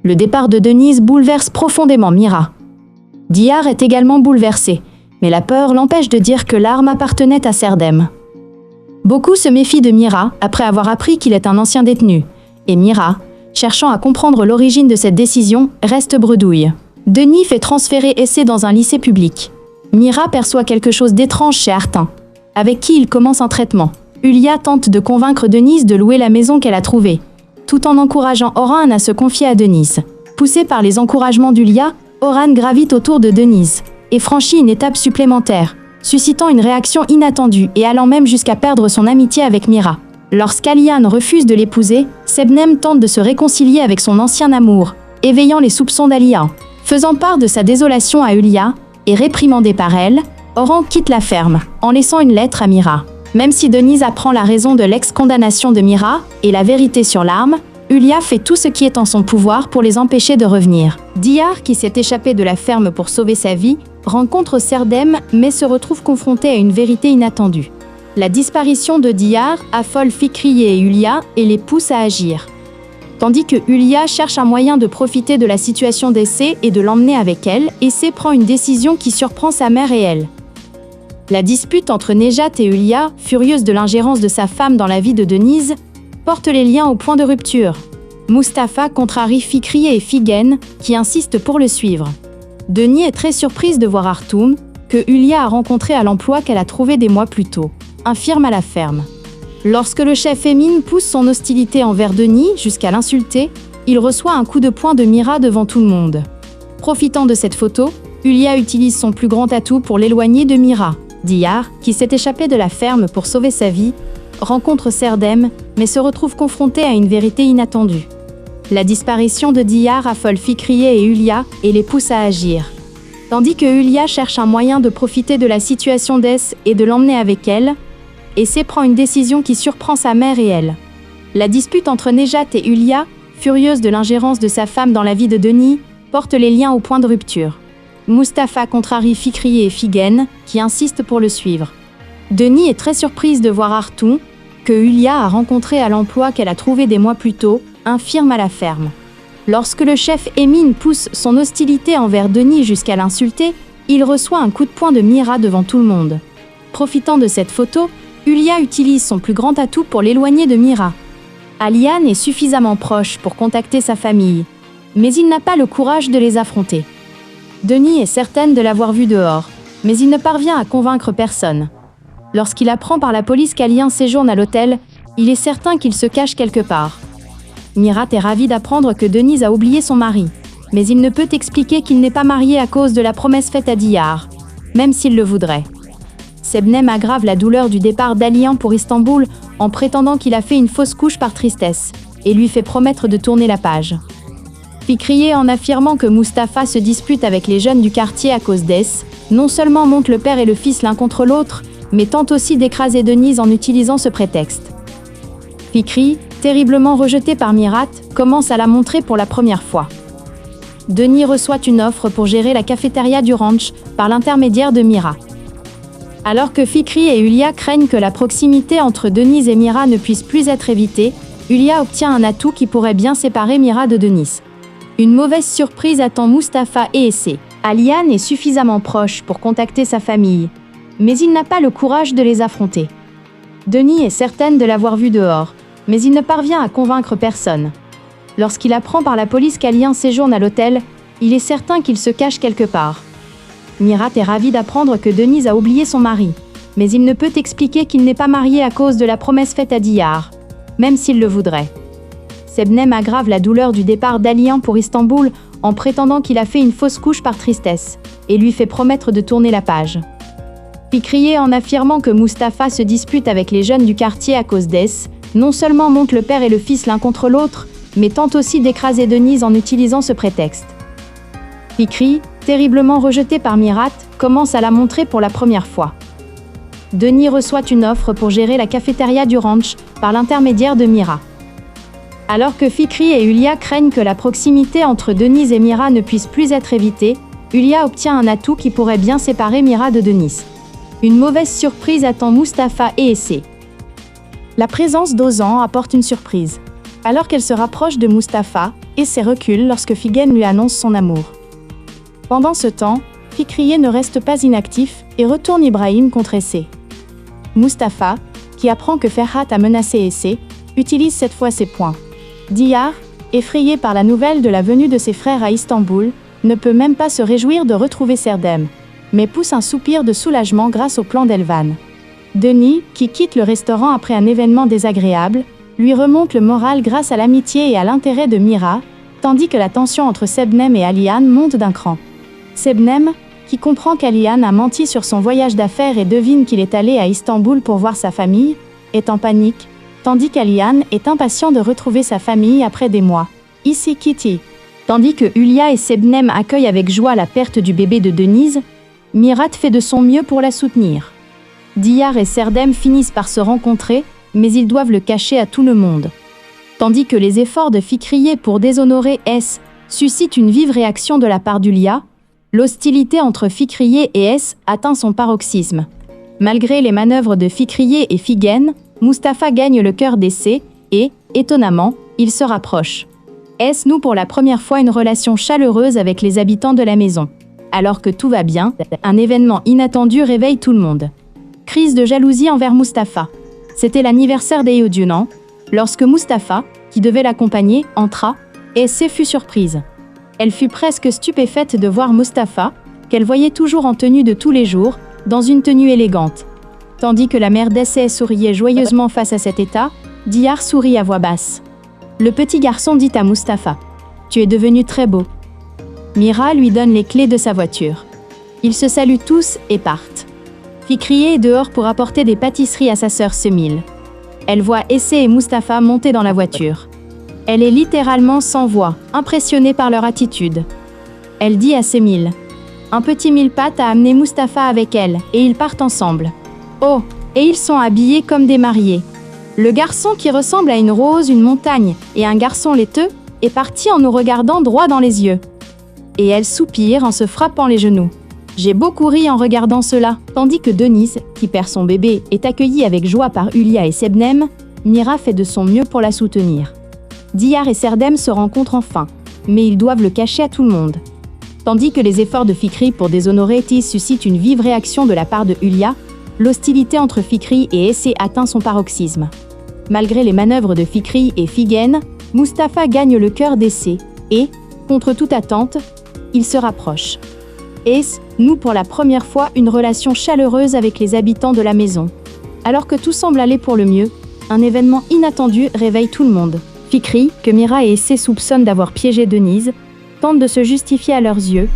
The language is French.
Le départ de Denise bouleverse profondément Mira. Dihar est également bouleversé, mais la peur l'empêche de dire que l'arme appartenait à Serdem. Beaucoup se méfient de Mira après avoir appris qu'il est un ancien détenu, et Mira, cherchant à comprendre l'origine de cette décision, reste bredouille. Denis fait transférer Essay dans un lycée public. Mira perçoit quelque chose d'étrange chez Artin, avec qui il commence un traitement. Ulia tente de convaincre Denise de louer la maison qu'elle a trouvée, tout en encourageant Oran à se confier à Denise. Poussé par les encouragements d'Ulia, Oran gravite autour de Denise et franchit une étape supplémentaire, suscitant une réaction inattendue et allant même jusqu'à perdre son amitié avec Mira. Lorsqu'Aliane refuse de l'épouser, Sebnem tente de se réconcilier avec son ancien amour, éveillant les soupçons d'Alia. Faisant part de sa désolation à Ulia et réprimandé par elle, Oran quitte la ferme, en laissant une lettre à Mira. Même si Denise apprend la raison de l'ex-condamnation de Mira et la vérité sur l'arme, Ulia fait tout ce qui est en son pouvoir pour les empêcher de revenir. Dihar, qui s'est échappé de la ferme pour sauver sa vie, rencontre Serdem mais se retrouve confronté à une vérité inattendue. La disparition de Dihar affole Fikri et Ulia et les pousse à agir. Tandis que Ulia cherche un moyen de profiter de la situation d'Essay et de l'emmener avec elle, Essay prend une décision qui surprend sa mère et elle. La dispute entre Nejat et Ulia, furieuse de l'ingérence de sa femme dans la vie de Denise, porte les liens au point de rupture. Mustapha contrarie Fikri et Figen, qui insistent pour le suivre. Denis est très surprise de voir Artoum, que Ulia a rencontré à l'emploi qu'elle a trouvé des mois plus tôt, infirme à la ferme. Lorsque le chef Emin pousse son hostilité envers Denis jusqu'à l'insulter, il reçoit un coup de poing de Mira devant tout le monde. Profitant de cette photo, Ulia utilise son plus grand atout pour l'éloigner de Mira. Dihar, qui s'est échappé de la ferme pour sauver sa vie, rencontre Serdem, mais se retrouve confronté à une vérité inattendue. La disparition de Dihar affole Fikri et Ulia et les pousse à agir. Tandis que Ulia cherche un moyen de profiter de la situation d'Ess et de l'emmener avec elle, Essay prend une décision qui surprend sa mère et elle. La dispute entre Nejat et Ulia, furieuse de l'ingérence de sa femme dans la vie de Denis, porte les liens au point de rupture. Mustapha contrarie Fikri et Figen, qui insistent pour le suivre. Denis est très surprise de voir Artoum, que Ulia a rencontré à l'emploi qu'elle a trouvé des mois plus tôt, infirme à la ferme. Lorsque le chef Emin pousse son hostilité envers Denis jusqu'à l'insulter, il reçoit un coup de poing de Mira devant tout le monde. Profitant de cette photo, Ulia utilise son plus grand atout pour l'éloigner de Mira. Aliane est suffisamment proche pour contacter sa famille, mais il n'a pas le courage de les affronter. Denis est certaine de l'avoir vu dehors, mais il ne parvient à convaincre personne. Lorsqu'il apprend par la police qu'Aliane séjourne à l'hôtel, il est certain qu'il se cache quelque part. Mirat est ravi d'apprendre que Denise a oublié son mari, mais il ne peut expliquer qu'il n'est pas marié à cause de la promesse faite à Dihar, même s'il le voudrait. Sebnem aggrave la douleur du départ d'Alian pour Istanbul en prétendant qu'il a fait une fausse couche par tristesse, et lui fait promettre de tourner la page. Fikri, en affirmant que Mustapha se dispute avec les jeunes du quartier à cause d'Ess, non seulement monte le père et le fils l'un contre l'autre, mais tente aussi d'écraser Denise en utilisant ce prétexte. Fikri, terriblement rejeté par Mirat, commence à la montrer pour la première fois. Denis reçoit une offre pour gérer la cafétéria du ranch par l'intermédiaire de Mira. Alors que Fikri et Ulia craignent que la proximité entre Denise et Mira ne puisse plus être évitée, Ulia obtient un atout qui pourrait bien séparer Mira de Denise. Une mauvaise surprise attend Mustapha et Essay. Aliane est suffisamment proche pour contacter sa famille, mais il n'a pas le courage de les affronter. Denis est certaine de l'avoir vu dehors, mais il ne parvient à convaincre personne. Lorsqu'il apprend par la police qu'Aliane séjourne à l'hôtel, il est certain qu'il se cache quelque part. Mirat est ravi d'apprendre que Denise a oublié son mari, mais il ne peut expliquer qu'il n'est pas marié à cause de la promesse faite à Dihar, même s'il le voudrait. Sebnem aggrave la douleur du départ d'Alian pour Istanbul en prétendant qu'il a fait une fausse couche par tristesse, et lui fait promettre de tourner la page. Fikri, en affirmant que Mustapha se dispute avec les jeunes du quartier à cause d'Ess, non seulement monte le père et le fils l'un contre l'autre, mais tente aussi d'écraser Denise en utilisant ce prétexte. Fikri, terriblement rejeté par Mirat, commence à la montrer pour la première fois. Denis reçoit une offre pour gérer la cafétéria du ranch par l'intermédiaire de Mira. Alors que Fikri et Ulia craignent que la proximité entre Denise et Mira ne puisse plus être évitée, Ulia obtient un atout qui pourrait bien séparer Mira de Denise. Une mauvaise surprise attend Mustapha et Essay. La présence d'Ozan apporte une surprise. Alors qu'elle se rapproche de Mustapha, Essé recule lorsque Figen lui annonce son amour. Pendant ce temps, Fikriye ne reste pas inactif et retourne Ibrahim contre Essé. Mustapha, qui apprend que Ferhat a menacé Essé, utilise cette fois ses poings. Diyar, effrayé par la nouvelle de la venue de ses frères à Istanbul, ne peut même pas se réjouir de retrouver Serdem, mais pousse un soupir de soulagement grâce au plan d'Elvan. Denis, qui quitte le restaurant après un événement désagréable, lui remonte le moral grâce à l'amitié et à l'intérêt de Mira, tandis que la tension entre Sebnem et Aliane monte d'un cran. Sebnem, qui comprend qu'Aliane a menti sur son voyage d'affaires et devine qu'il est allé à Istanbul pour voir sa famille, est en panique, tandis qu'Aliane est impatient de retrouver sa famille après des mois. Ici Kitty. Tandis que Hulia et Sebnem accueillent avec joie la perte du bébé de Denise, Mirat fait de son mieux pour la soutenir. Diyar et Serdem finissent par se rencontrer, mais ils doivent le cacher à tout le monde. Tandis que les efforts de Fikriye pour déshonorer S suscitent une vive réaction de la part d'Hulia, l'hostilité entre Fikriye et S atteint son paroxysme. Malgré les manœuvres de Fikriye et Figen, Mustapha gagne le cœur d'Essé et, étonnamment, il se rapproche. S noue pour la première fois une relation chaleureuse avec les habitants de la maison. Alors que tout va bien, un événement inattendu réveille tout le monde. Crise de jalousie envers Mustapha. C'était l'anniversaire d'Eyodunant. Lorsque Mustapha, qui devait l'accompagner, entra, Essé fut surprise. Elle fut presque stupéfaite de voir Mustapha, qu'elle voyait toujours en tenue de tous les jours, dans une tenue élégante. Tandis que la mère d'Essé souriait joyeusement face à cet état, Diyar sourit à voix basse. Le petit garçon dit à Mustapha : « Tu es devenu très beau. » Mira lui donne les clés de sa voiture. Ils se saluent tous et partent. Fikriye est dehors pour apporter des pâtisseries à sa sœur Semil. Elle voit Essé et Mustapha monter dans la voiture. Elle est littéralement sans voix, impressionnée par leur attitude. Elle dit à Semil : « Un petit mille-pattes a amené Mustapha avec elle, et ils partent ensemble. Oh, et ils sont habillés comme des mariés. Le garçon qui ressemble à une rose, une montagne, et un garçon laiteux, est parti en nous regardant droit dans les yeux. » Et elle soupire en se frappant les genoux. J'ai beaucoup ri en regardant cela, tandis que Denise, qui perd son bébé, est accueillie avec joie par Hulia et Sebnem. Mira fait de son mieux pour la soutenir. Diyar et Serdem se rencontrent enfin, mais ils doivent le cacher à tout le monde. Tandis que les efforts de Fikri pour déshonorer Tis suscitent une vive réaction de la part de Hulia, l'hostilité entre Fikri et Essé atteint son paroxysme. Malgré les manœuvres de Fikri et Figen, Mustapha gagne le cœur d'Essé et, contre toute attente, il se rapproche. Ess noue pour la première fois une relation chaleureuse avec les habitants de la maison. Alors que tout semble aller pour le mieux, un événement inattendu réveille tout le monde. Fikri, que Mira et Essé soupçonnent d'avoir piégé Denise, tente de se justifier à leurs yeux,